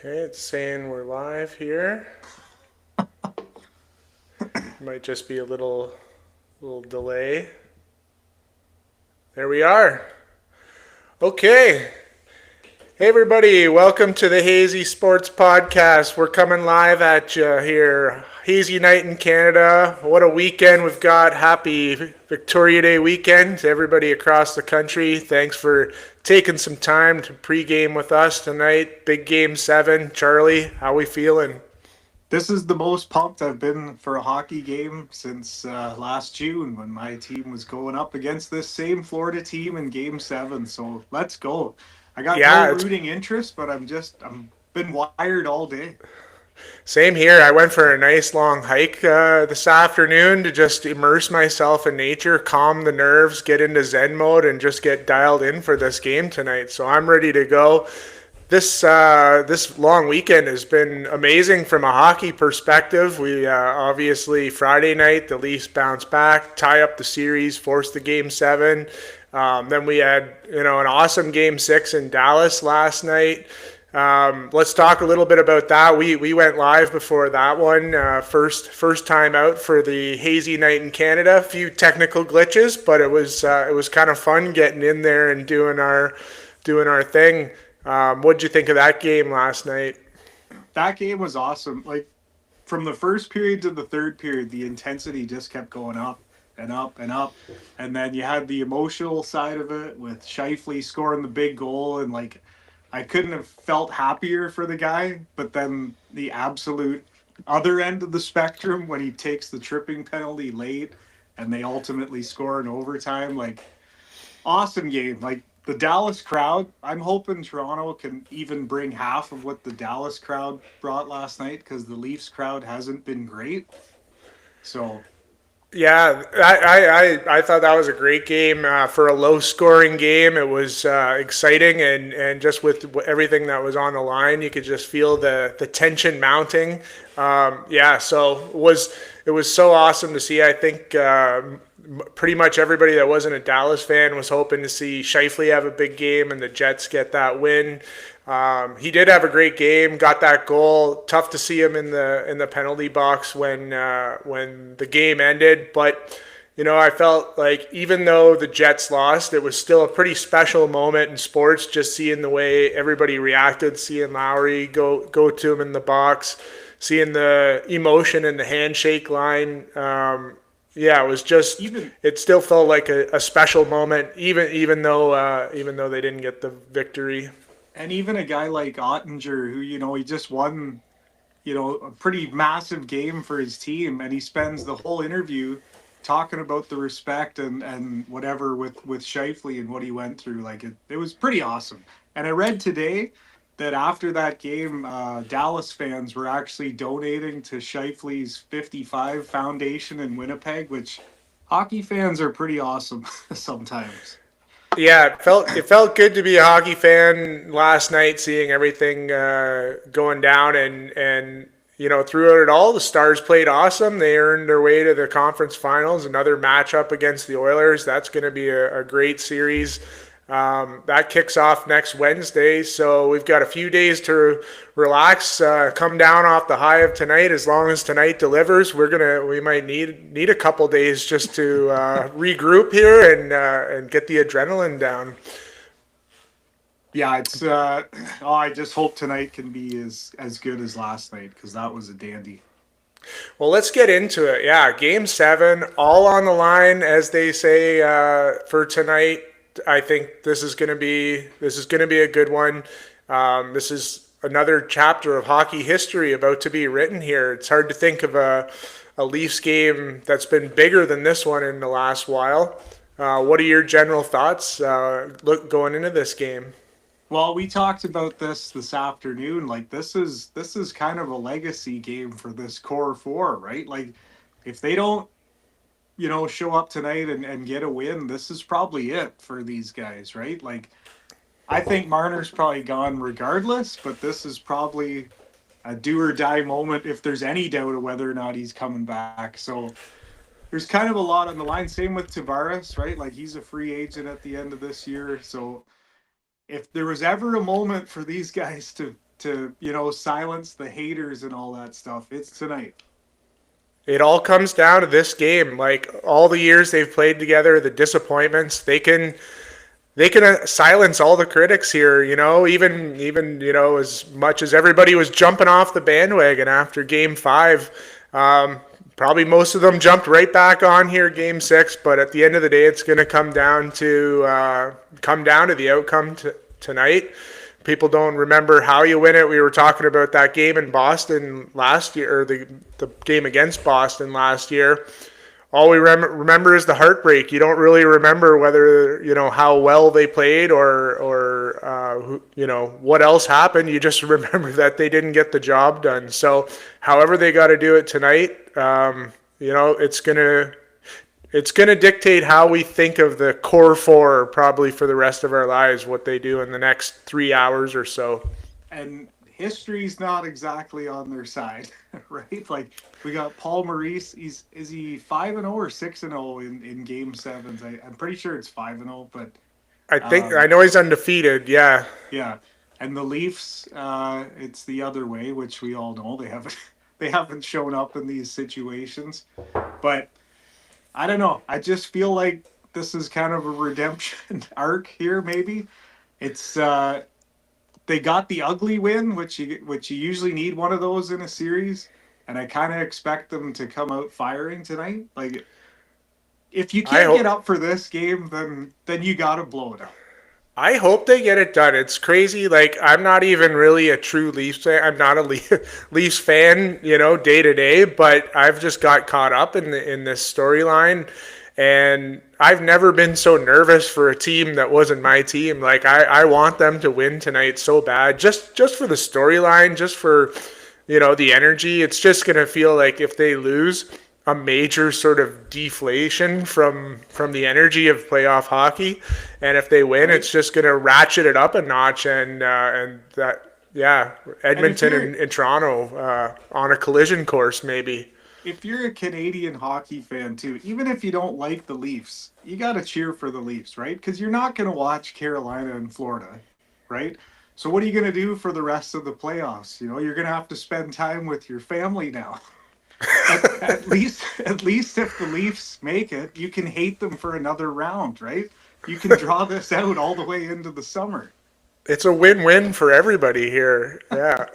Okay, it's saying we're live here. Might just be a little delay. There we are. Okay. Hey everybody, welcome to the Hazy Sports Podcast. We're coming live at you here. Hazy Night in Canada. What a weekend we've got. Happy Victoria Day weekend to everybody across the country. Thanks for taking some time to pregame with us tonight. Big game 7. Charlie, how we feeling? This is the most pumped I've been for a hockey game since last June when my team was going up against this same Florida team in Game 7. So let's go. I got no Yeah, it's rooting interest, but I'm been wired all day. same here. I went for a nice long hike this afternoon to just immerse myself in nature, calm the nerves, get into Zen mode, and just get dialed in for this game tonight. So I'm ready to go. This long weekend has been amazing from a hockey perspective. We obviously Friday night the Leafs bounced back, tie up the series, force the game 7. Then we had an awesome game 6 in Dallas last night. Let's talk a little bit about that. We went live before that one. First time out for the Hazy Night in Canada. A few technical glitches, but it was kind of fun getting in there and doing our thing. What'd you think of that game last night? That game was awesome. Like from the first period to the third period, the intensity just kept going up and up and up. And then you had the emotional side of it with Shifley scoring the big goal and like I couldn't have felt happier for the guy, but then the absolute other end of the spectrum when he takes the tripping penalty late and they ultimately score in overtime, like awesome game. Like the Dallas crowd, I'm hoping Toronto can even bring half of what the Dallas crowd brought last night because the Leafs crowd hasn't been great. So Yeah, I thought that was a great game for a low scoring game. It was exciting and just with everything that was on the line, you could just feel the tension mounting. Yeah, so it was so awesome to see. I think pretty much everybody that wasn't a Dallas fan was hoping to see Shifley have a big game and the Jets get that win. He did have a great game, got that goal. Tough to see him in the penalty box when the game ended, but I felt like even though the Jets lost, it was still a pretty special moment in sports. Just seeing the way everybody reacted, seeing Lowry go to him in the box, seeing the emotion in the handshake line. Yeah, it was just. even It still felt like a special moment, even though they didn't get the victory. even a guy like Ottinger, who he just won, a pretty massive game for his team, and he spends the whole interview talking about the respect and whatever with Shifley and what he went through. Like it was pretty awesome. And I read today that after that game, Dallas fans were actually donating to Shifley's 55 Foundation in Winnipeg, which hockey fans are pretty awesome sometimes. Yeah, it felt good to be a hockey fan last night, seeing everything going down, and throughout it all, the Stars played awesome. They earned their way to the conference finals. Another matchup against the Oilers. That's going to be a great series. That kicks off next Wednesday, so we've got a few days to relax, come down off the high of tonight. As long as tonight delivers, we might need a couple days just to regroup here and get the adrenaline down. Yeah, it's oh, I just hope tonight can be as good as last night because that was a dandy. Well, let's get into it. Yeah, Game 7, all on the line, as they say for tonight. I think this is gonna be a good one. This is another chapter of hockey history about to be written here. It's hard to think of a Leafs game that's been bigger than this one in the last while. What are your general thoughts going into this game? Well, we talked about this afternoon. Like this is kind of a legacy game for this core four, right? Like if they don't, show up tonight and get a win, this is probably it for these guys, right? Like I think Marner's probably gone regardless, but this is probably a do or die moment if there's any doubt of whether or not he's coming back. So there's kind of a lot on the line. Same with Tavares, right? Like he's a free agent at the end of this year. So if there was ever a moment for these guys to to silence the haters and all that stuff. It's tonight. It all comes down to this game. Like all the years they've played together, the disappointments, they can silence all the critics here, even as much as everybody was jumping off the bandwagon after game 5. Probably most of them jumped right back on here game 6, but at the end of the day it's going to come down to the outcome tonight. People don't remember how you win it. We were talking about that game in Boston last year, or the game against Boston last year. All we remember is the heartbreak. You don't really remember whether, how well they played or what else happened. You just remember that they didn't get the job done. So however they got to do it tonight, it's gonna dictate how we think of the core four probably for the rest of our lives, what they do in the next 3 hours or so. And history's not exactly on their side, right? Like we got Paul Maurice. Is he 5-0 or 6-0 in game sevens? I'm pretty sure it's 5-0, but I know he's undefeated. Yeah. Yeah, and the Leafs, it's the other way, which we all know they haven't shown up in these situations, but I don't know. I just feel like this is kind of a redemption arc here. Maybe it's they got the ugly win, which you usually need one of those in a series, and I kind of expect them to come out firing tonight. Like if you can't get up for this game, then you got to blow it out. I hope they get it done. It's crazy. Like, I'm not even really a true Leafs fan. I'm not a Leafs fan, day to day, but I've just got caught up in this storyline. And I've never been so nervous for a team that wasn't my team. Like, I want them to win tonight so bad. Just for the storyline, just for, the energy. It's just going to feel like if they lose, a major sort of deflation from the energy of playoff hockey, and if they win, it's just going to ratchet it up a notch, and that Edmonton and Toronto on a collision course maybe. If you're a Canadian hockey fan too, even if you don't like the Leafs, you got to cheer for the Leafs, right? Because you're not going to watch Carolina and Florida, right? So what are you going to do for the rest of the playoffs? You're going to have to spend time with your family now. at least if the Leafs make it, you can hate them for another round, right? You can draw this out all the way into the summer. It's a win-win for everybody here. Yeah.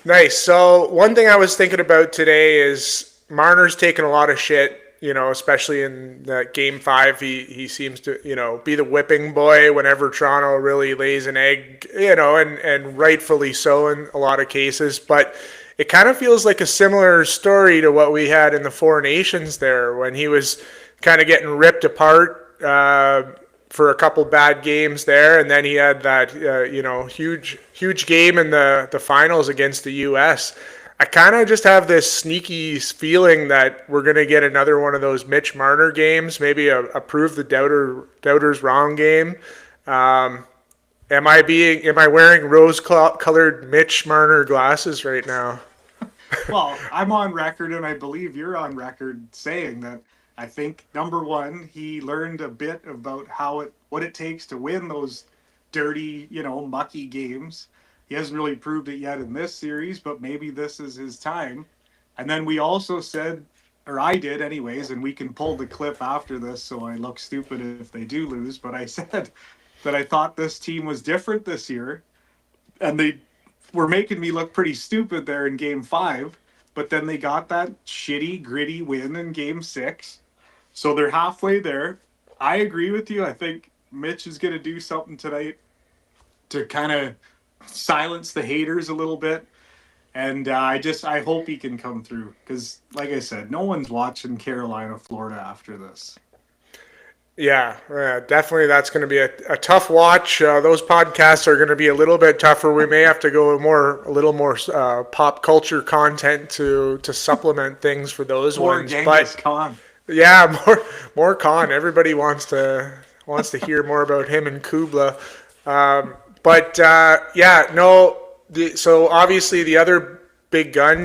Nice. So one thing I was thinking about today is Marner's taken a lot of shit, especially in that game 5. He seems to, be the whipping boy whenever Toronto really lays an egg, and rightfully so in a lot of cases. But it kind of feels like a similar story to what we had in the Four Nations there when he was kind of getting ripped apart for a couple bad games there, and then he had that huge game in the finals against the U.S. I kind of just have this sneaky feeling that we're going to get another one of those Mitch Marner games, maybe a prove the doubters wrong game. Am I wearing rose-colored Mitch Marner glasses right now? Well, I'm on record, and I believe you're on record saying that I think, number one, he learned a bit about what it takes to win those dirty, mucky games. He hasn't really proved it yet in this series, but maybe this is his time. And then we also said, or I did anyways, and we can pull the clip after this so I look stupid if they do lose, but I said that I thought this team was different this year, and they were making me look pretty stupid there in game 5, but then they got that shitty, gritty win in game 6. So they're halfway there. I agree with you. I think Mitch is going to do something tonight to kind of silence the haters a little bit. And I hope he can come through because, like I said, no one's watching Carolina, Florida after this. Yeah, definitely. That's going to be a tough watch. Those podcasts are going to be a little bit tougher. We may have to go a little more pop culture content to supplement things for those more ones. Genghis Khan. Yeah, more Khan. Everybody wants to hear more about him and Kubla. So obviously the other big gun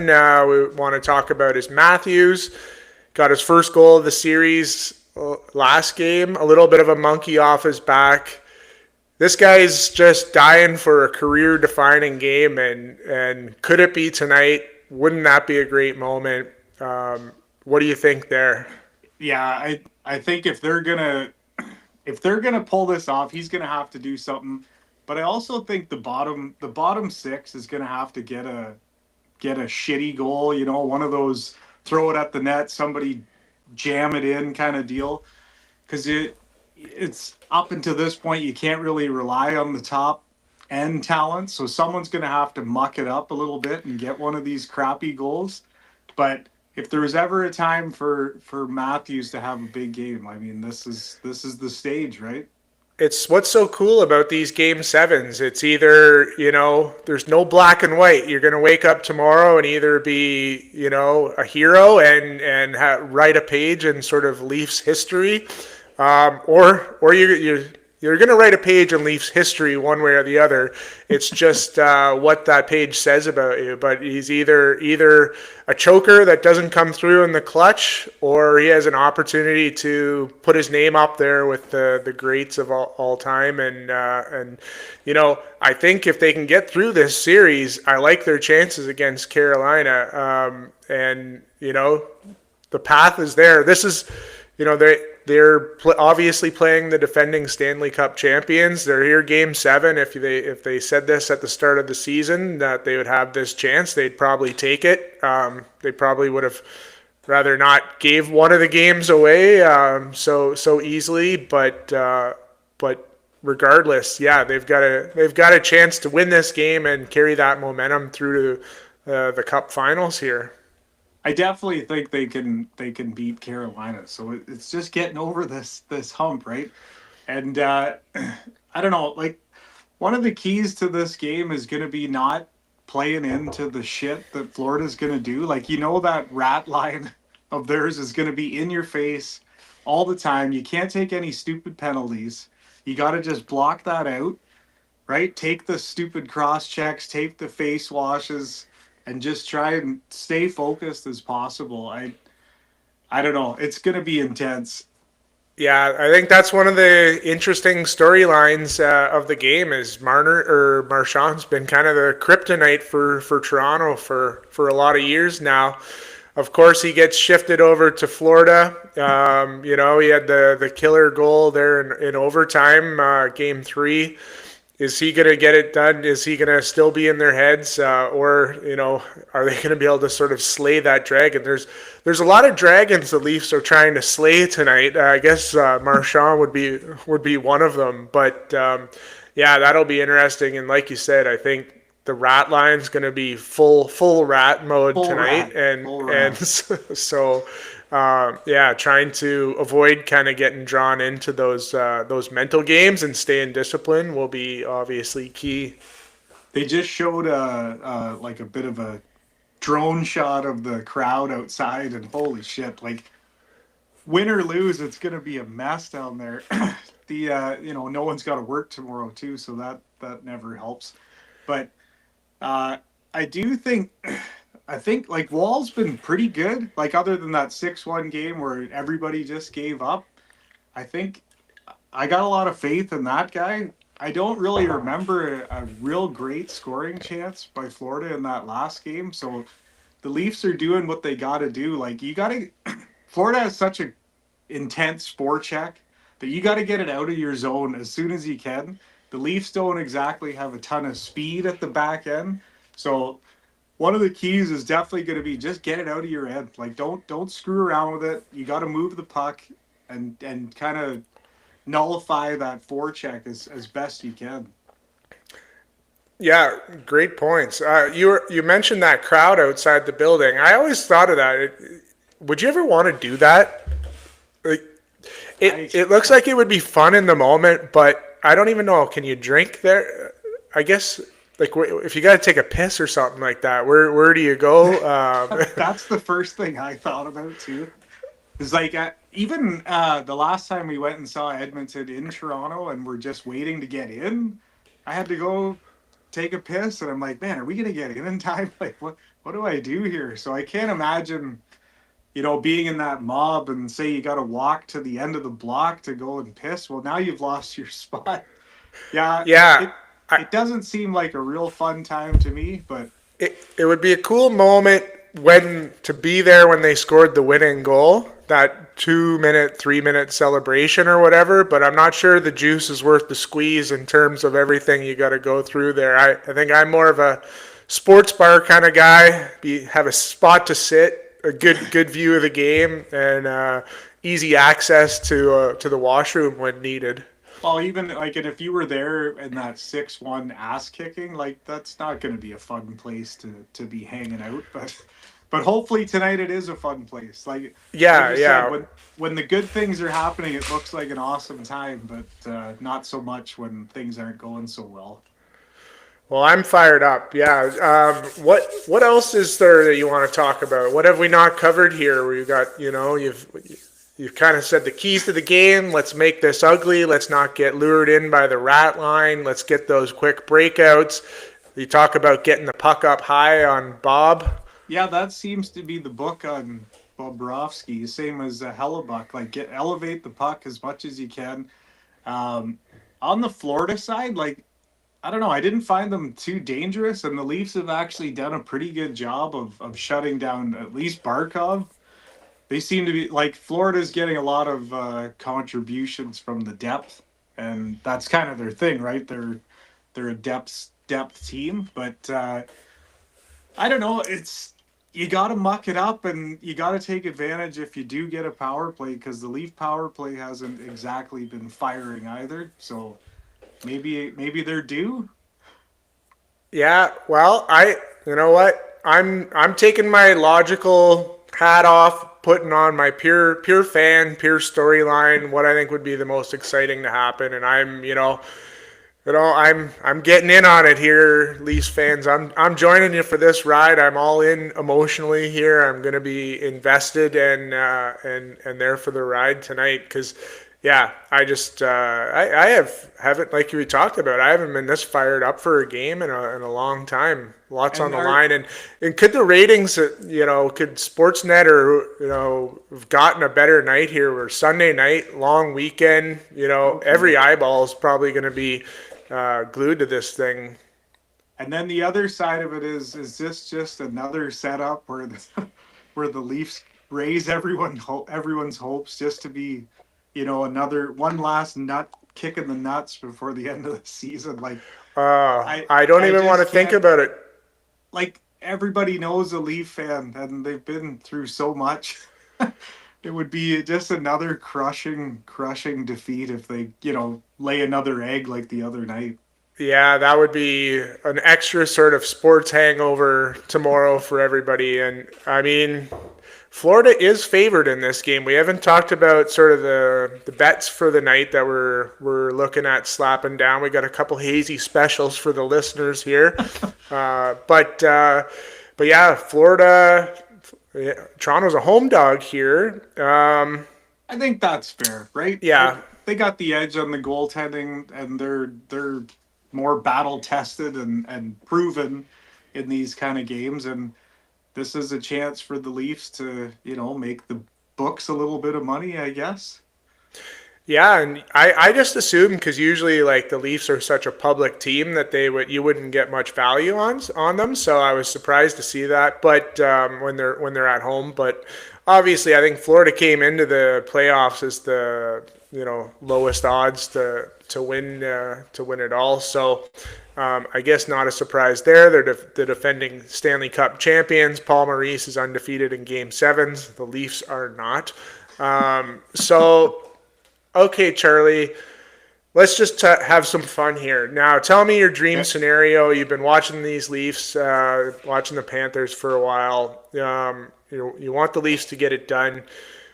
we want to talk about is Matthews. Got his first goal of the series last game. A little bit of a monkey off his back. this guy's just dying for a career-defining game, and could it be tonight? Wouldn't that be a great moment? What do you think there? Yeah, I think if they're gonna pull this off, he's gonna have to do something. But I also think the bottom six is gonna have to get a shitty goal, one of those throw it at the net, somebody jam it in kind of deal. Because it's up until this point, you can't really rely on the top end talent. So someone's going to have to muck it up a little bit and get one of these crappy goals. But if there was ever a time for Matthews to have a big game, I mean, this is the stage, right? It's what's so cool about these game sevens. It's either, there's no black and white. You're going to wake up tomorrow and either be, a hero and write a page in sort of Leafs history, or you're going to write a page in Leafs history one way or the other. It's just what that page says about you. But he's either a choker that doesn't come through in the clutch, or he has an opportunity to put his name up there with the greats of all time. And I think if they can get through this series, I like their chances against Carolina. The path is there. This is, they're obviously playing the defending Stanley Cup champions. They're here game 7. If they said this at the start of the season that they would have this chance, they'd probably take it. They probably would have rather not gave one of the games away so easily. But regardless, yeah, they've got a chance to win this game and carry that momentum through to the Cup Finals here. I definitely think they can beat Carolina. So it's just getting over this hump, right? And I don't know, like one of the keys to this game is going to be not playing into the shit that Florida's going to do. Like that rat line of theirs is going to be in your face all the time. You can't take any stupid penalties. You got to just block that out, right? Take the stupid cross checks, take the face washes, and just try and stay focused as possible. I don't know. It's going to be intense. Yeah, I think that's one of the interesting storylines of the game is Marchand's been kind of the kryptonite for Toronto for a lot of years now. Of course, he gets shifted over to Florida. He had the killer goal there in overtime, game 3. Is he going to get it done? Is he going to still be in their heads, or are they going to be able to sort of slay that dragon? There's a lot of dragons the Leafs are trying to slay tonight. I guess Marchand would be one of them, but yeah, that'll be interesting. And like you said, I think the rat line's going to be full rat mode Full tonight, rat. and Full rat. so yeah, trying to avoid kind of getting drawn into those mental games and staying disciplined will be obviously key. They just showed like a bit of a drone shot of the crowd outside, and holy shit! Like win or lose, it's gonna be a mess down there. No one's got to work tomorrow too, so that never helps. But uh, I think like Wall's been pretty good. Like other than that 6-1 game where everybody just gave up, I think I got a lot of faith in that guy. I don't really remember a real great scoring chance by Florida in that last game. So the Leafs are doing what they got to do. Like you got to Florida has such a intense forecheck that you got to get it out of your zone as soon as you can. The Leafs don't exactly have a ton of speed at the back end. So one of the keys is definitely going to be just get it out of your head. Like don't screw around with it. You got to move the puck and kind of nullify that forecheck as best you can. Yeah, great points. You mentioned that crowd outside the building. I always thought of that. Would you ever want to do that? Like, it looks like it would be fun in the moment, but I don't even know. Can you drink there? I guess like if you got to take a piss or something like that, where do you go? That's the first thing I thought about too. It's like even the last time we went and saw Edmonton in Toronto and we're just waiting to get in, I had to go take a piss and I'm like, man, are we gonna get in time? Like what do I do here? So I can't imagine, being in that mob and say you got to walk to the end of the block to go and piss. Well, now you've lost your spot. Yeah, Yeah, it I, it doesn't seem like a real fun time to me, but it would be a cool moment when to be there when they scored the winning goal, that 2 minute, 3 minute celebration or whatever. But I'm not sure the juice is worth the squeeze in terms of everything you got to go through there. I think I'm more of a sports bar kind of guy. Have a spot to sit, a good view of the game, and easy access to the washroom when needed. well, even like, and if you were there in that 6-1 ass kicking, like that's not going to be a fun place to be hanging out. But hopefully tonight it is a fun place. Like Yeah, you said, yeah. when the good things are happening, it looks like an awesome time. But not so much when things aren't going so well. Well, I'm fired up. Yeah. What else is there that you want to talk about? What have we not covered here? We got you've kind of said the keys to the game. Let's make this ugly. Let's not get lured in by the rat line. Let's get those quick breakouts. You talk about getting the puck up high on Bob. Yeah, that seems to be the book on Bobrovsky. Same as Hellebuck. Like elevate the puck as much as you can. Um, on the Florida side, like I don't know. I didn't find them too dangerous, and the Leafs have actually done a pretty good job of shutting down at least Barkov. They seem to be like Florida's getting a lot of contributions from the depth, and that's kind of their thing, right? They're a depth team, but I don't know. It's you got to muck it up, and you got to take advantage if you do get a power play because the Leaf power play hasn't exactly been firing either. So maybe they're due. Yeah. Well, you know what? I'm taking my logical hat off, putting on my pure fan, pure storyline, what I think would be the most exciting to happen, and I'm getting in on it here, Leafs fans. I'm joining you for this ride. I'm all in emotionally here. I'm going to be invested and there for the ride tonight because, yeah, I haven't like we talked about. I haven't been this fired up for a game in a long time. Lots on And the are line, and could the ratings, could Sportsnet or have gotten a better night here? Where Sunday night, long weekend, okay. every eyeball is probably going to be glued to this thing. And then the other side of it is this just another setup where where the Leafs raise everyone's hopes just to be, another one last nut kick in the nuts before the end of the season. Like I I don't I even want to just think can't about it. like everybody knows a Leaf fan and they've been through so much. It would be just another crushing defeat if they, lay another egg like the other night. Yeah, that would be an extra sort of sports hangover tomorrow for everybody. And I mean, Florida is favored in this game. We haven't talked about sort of the bets for the night that we're looking at slapping down. We got a couple hazy specials for the listeners here, uh, but uh, but yeah, Florida, yeah, Toronto's a home dog here. I think that's fair, right? Yeah, They got the edge on the goaltending, and they're more battle tested and proven in these kind of games. And this is a chance for the Leafs to make the books a little bit of money, I guess. yeah, and I just assumed because usually like the Leafs are such a public team that you wouldn't get much value on them. So I was surprised to see that. But when they're at home, but obviously I think Florida came into the playoffs as the lowest odds to win it all. So I guess not a surprise there. They're the defending Stanley Cup champions. Paul Maurice is undefeated in Game Sevens. The Leafs are not. So. Okay, Charlie, let's just have some fun here. Now, tell me your dream Okay. scenario. You've been watching these Leafs, watching the Panthers for a while. You want the Leafs to get it done.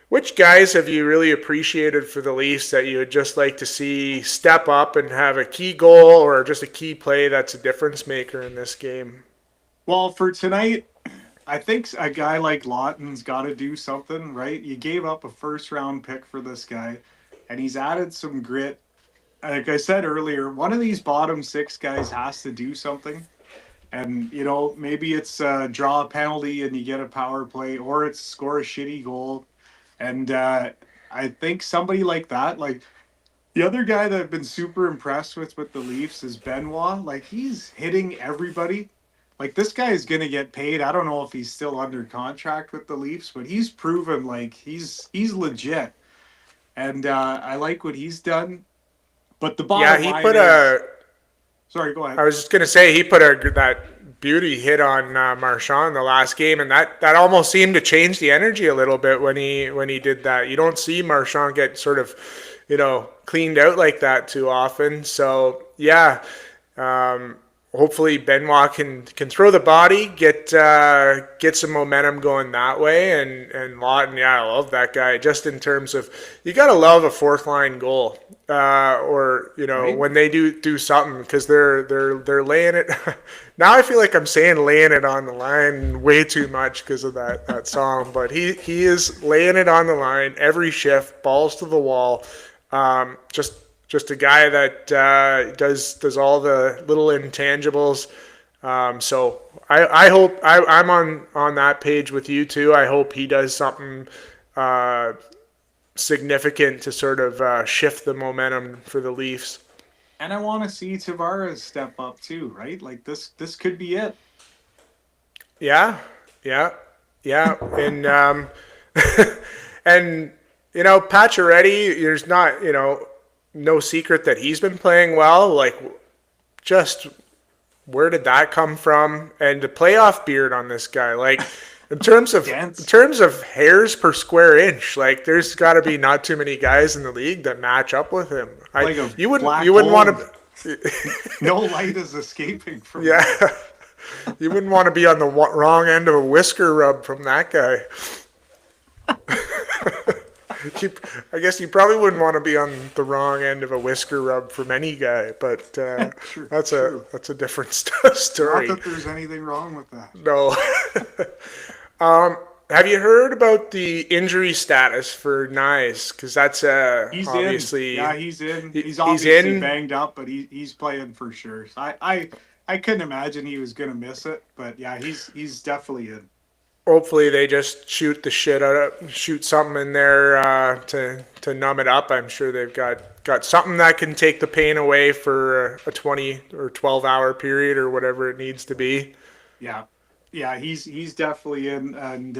Which guys have you really appreciated for the Leafs that you would just like to see step up and have a key goal or just a key play that's a difference maker in this game? Well, for tonight, I think a guy like Lawton's got to do something, right? You gave up a first round pick for this guy, and he's added some grit. Like I said earlier, one of these bottom six guys has to do something. And, maybe it's draw a penalty and you get a power play, or it's score a shitty goal. And I think somebody like that, like The other guy that I've been super impressed with the Leafs is Benoit. Like he's hitting everybody. Like this guy is gonna get paid. I don't know if he's still under contract with the Leafs, but he's proven like he's legit. And I like what he's done. But the Yeah, bottom he line put is, a. sorry, go I ahead. was just gonna say he put a that beauty hit on Marchand the last game, and that almost seemed to change the energy a little bit when he did that. You don't see Marchand get sort of, cleaned out like that too often. So yeah, um, hopefully Benoit can throw the body, get some momentum going that way, and Lawton, yeah, I love that guy. Just in terms of you gotta love a fourth line goal, or Right? when they do something because they're laying it. Now I feel like I'm saying laying it on the line way too much because of that song, but he is laying it on the line every shift, balls to the wall. Just a guy that does all the little intangibles. So I hope I'm on that page with you too. I hope he does something uh, significant to sort of shift the momentum for the Leafs. And I want to see Tavares step up too, right? Like this could be it. Yeah, yeah, yeah, and and Pacioretty, there's not no secret that he's been playing well. Like, just where did that come from? And the playoff beard on this guy, like in Dance terms of hairs per square inch, like there's got to be not too many guys in the league that match up with him. like a You black wouldn't hole. want to. No light is escaping from Yeah, that. you wouldn't want to be on the wrong end of a whisker rub from that guy. You, I guess you probably wouldn't want to be on the wrong end of a whisker rub from any guy, but True, that's a true. that's a different Not story. that there's anything wrong with that. No. Have you heard about the injury status for Nyes? Because that's He's in. obviously Yeah, he's in. He's he's obviously in. banged up, but he's playing for sure. So I couldn't imagine he was gonna miss it, but yeah, he's definitely in. Hopefully they just shoot something in there to numb it up. I'm sure they've got something that can take the pain away for a 20 or 12-hour period or whatever it needs to be. Yeah, yeah, he's definitely in, and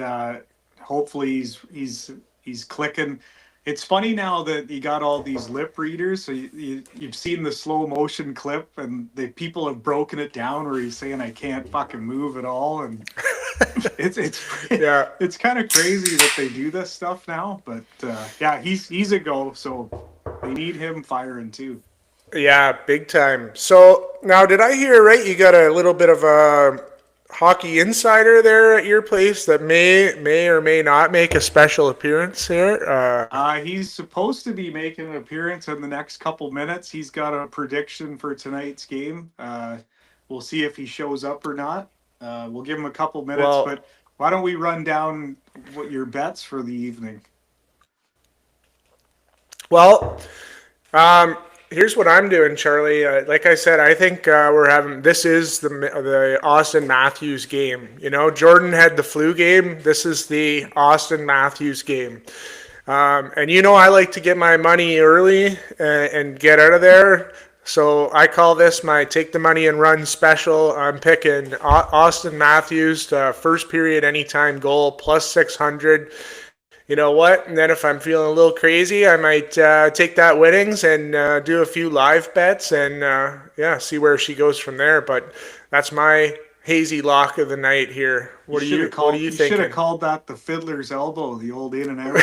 hopefully he's clicking. It's funny now that you got all these lip readers. So you've seen the slow motion clip, and the people have broken it down where he's saying, "I can't fucking move at all," and it's Yeah, it's kind of crazy that they do this stuff now. But yeah, he's a go. So they need him firing too. yeah, big time. So now, did I hear right? You got a little bit of a hockey insider there at your place that may or may not make a special appearance here. He's supposed to be making an appearance in the next couple minutes. He's got a prediction for tonight's game. We'll see if he shows up or not. We'll give him a couple minutes, Well, but why don't we run down what your bets for the evening? well, here's what I'm doing, Charlie. Like I said, I think we're having this is the Austin Matthews game. Jordan had the flu game. This is the Austin Matthews game. And I like to get my money early and get out of there. So I call this my take the money and run special. I'm picking Austin Matthews first period anytime goal plus 600. You know what? And then if I'm feeling a little crazy, I might take that winnings and do a few live bets and yeah, see where she goes from there. But that's my hazy lock of the night here. What are you You should have thinking? called that the fiddler's elbow, the old in and out.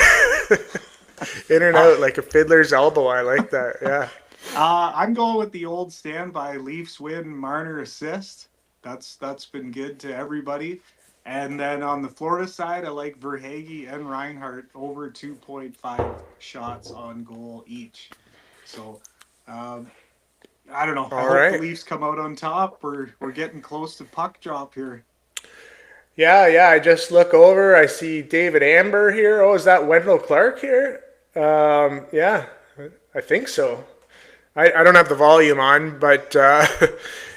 In and Uh, out like a fiddler's elbow. I like that. Yeah. I'm going with the old standby Leafs win, Marner assist. That's been good to everybody. And then on the Florida side, I like Verhage and Reinhardt over 2.5 shots on goal each. So um, I don't know. I All hope the right. Leafs come out on top. We're getting close to puck drop here. Yeah, yeah. I just look over. I see David Amber here. Oh, is that Wendell Clark here? Yeah, I think so. I don't have the volume on, but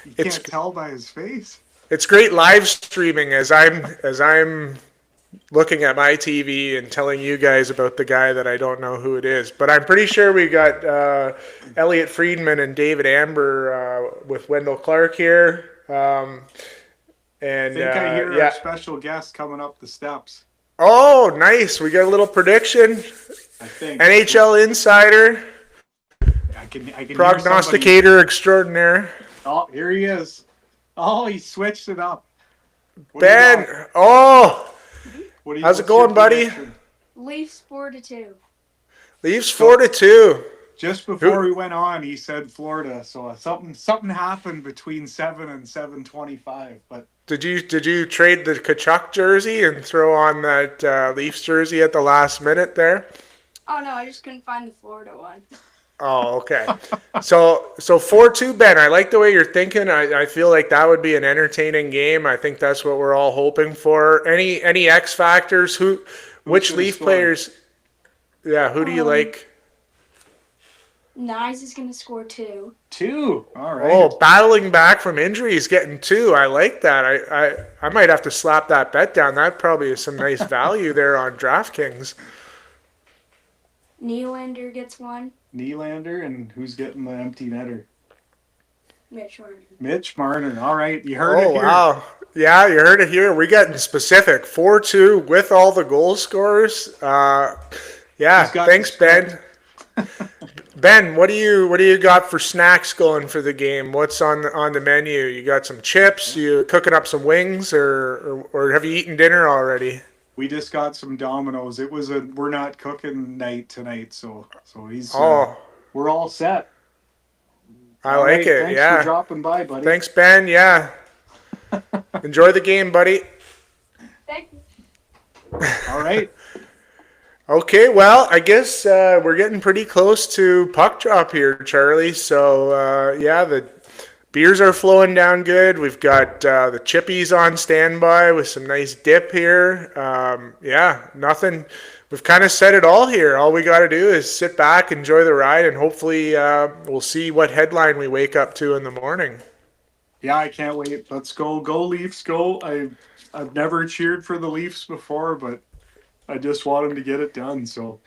You it's can't tell by his face. it's great live streaming as I'm looking at my TV and telling you guys about the guy that I don't know who it is. But I'm pretty sure we got Elliot Friedman and David Amber with Wendell Clark here. I And think I hear yeah. our special guest coming up the steps. Oh, nice. We got a little prediction. I think NHL insider, I can hear somebody. prognosticator extraordinaire. Oh, here he is. Oh, he switched it up. What do you Ben. got? Oh, How's how's it going, buddy? Leafs 4-2. Leafs 4-2. Just before we went on, he said Florida. So something happened between 7 and 7:25. But Did you trade the Kachuk jersey and throw on that Leafs jersey at the last minute there? Oh no, I just couldn't find the Florida one. Oh, okay. So 4-2, Ben. I like the way you're thinking. I feel like that would be an entertaining game. I think that's what we're all hoping for. Any X factors? Which gonna Leaf score? players? Yeah, who do you like? Nyes is gonna score 2. 2. All right. Oh, battling back from injuries, getting 2. I like that. I might have to slap that bet down. That probably is some nice value there on DraftKings. Nylander gets 1. Nylander, and who's getting the empty netter? Mitch Marner. Mitch Marner. All right, you heard it Oh, here. wow. Yeah, you heard it here. We're getting specific. 4-2 with all the goal scorers. Yeah, He's got thanks, the Ben. Ben, what do you got for snacks going for the game? What's on the menu? You got some chips? You cooking up some wings, or have you eaten dinner already? We just got some Dominoes. It was we're not cooking night tonight, so he's Oh, we're all set. I All like right, it. Thanks Yeah. for dropping by, buddy. Thanks, Ben. Yeah. Enjoy the game, buddy. Thank you. All right. Okay, well, I guess we're getting pretty close to puck drop here, Charlie. So, yeah, the beers are flowing down good. We've got the chippies on standby with some nice dip here. Yeah, nothing. We've kind of said it all here. All we got to do is sit back, enjoy the ride, and hopefully we'll see what headline we wake up to in the morning. Yeah, I can't wait. Let's go. Go Leafs, go. I've never cheered for the Leafs before, but I just want them to get it done. So,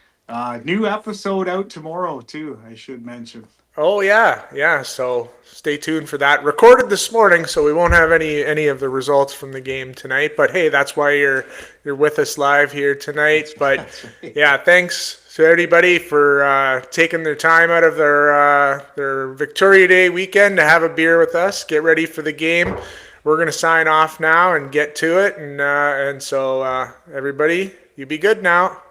new episode out tomorrow too, I should mention. Oh yeah. So stay tuned for that. Recorded this morning, so we won't have any of the results from the game tonight. But hey, that's why you're with us live here tonight. But right. yeah, thanks to everybody for taking their time out of their Victoria Day weekend to have a beer with us. Get ready for the game. We're gonna sign off now and get to it. And so everybody, you be good now.